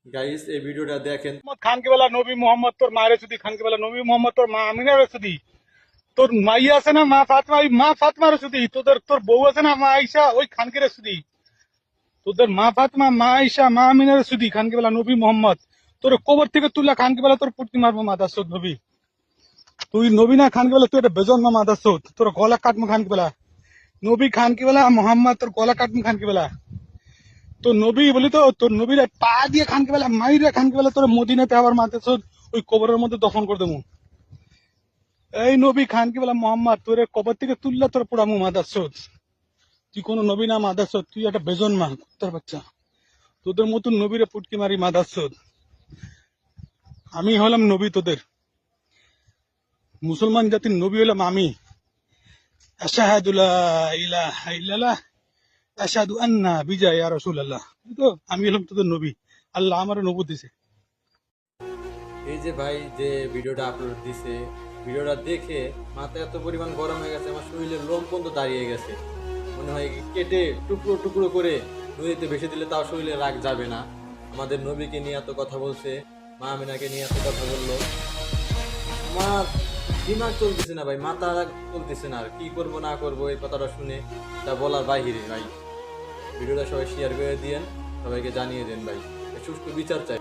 Guys এই ভিডিওটা দেখেন। খানকে বেলা নবী মোহাম্মদ তোর মায়ের সুদি, খানকে বেলা নবী মোহাম্মদ তোর মা আমিনার সুদি, তোর মাই আছে না মা ফাতমা, ওই মা ফাতমার সুদি, তোর বউ আছে না মা আইসা, ওই খানকের সুদি, তোদের মা ফাতমা মা আইসা মা আমিনার সুদি, খানকে বেলা নবী মোহাম্মদ তোর কবর থেকে তুললা, খানকে বেলা তোর পুটকি মারবো মাদাসত নবী। তুই নবী না খানকে বেলা, তুই একটা বেজন্ম মাদাসত, তোর গলা কাটমু খানকে বেলা। নবী খানকে বেলা মোহাম্মদ তোর গলা কাটমু খানকে বেলা। তোর নবী বলি তো, তোর নবীর পা দিয়ে খানকে বেলা মাইরে খানকে বেলা তোর মদিনাতে আবার মাদাসত ওই কবরের মধ্যে দফন করে দেবো। এই নবী খানকে বেলা মোহাম্মদ তোর কবর থেকে তুললা তোর পুরামু মাদাসত। তুই কোনো নবী না মাদাসত, তুই একটা বেজন মা কুত্তার বাচ্চা। তোদের মতন নবীরে পুটকি মারি মাদাসত। আমি হলাম নবী তোদের, মুসলমান জাতির নবী হলাম আমি। আশহাদু লা ইলাহা ইল্লাল্লাহ আশহাদু আন্না বিজা ইয়া রাসূলুল্লাহ। তো আমি হলাম তোদের নবী, আল্লাহ আমার নবুয়ত দিয়েছে। এই যে ভাই যে ভিডিওটা আপলোড দিছে, ভিডিওটা দেখে মাথা এত পরিমাণ গরম হয়ে গেছে, আমার শরীরের লোম পর্যন্ত দাঁড়িয়ে গেছে। মনে হয় কেটে টুকরো টুকরো করে নদীতে ভেসে দিলে তাও শরীরে রাগ যাবে না। আমাদের নবীকে নিয়ে এত কথা বলছে, মা আমিনাকে নিয়ে এত কথা বললো, আমার দিমাগ চলতেছে না ভাই, মাথা চলতেছে না। আর কি করব না করব এই কথাটা শুনে তা বলার বাহিরে ভাই। ভিডিওটা সবাই শেয়ার করে দিয়েন, সবাইকে জানিয়ে দেন ভাই, সুষ্ঠু বিচার চাই।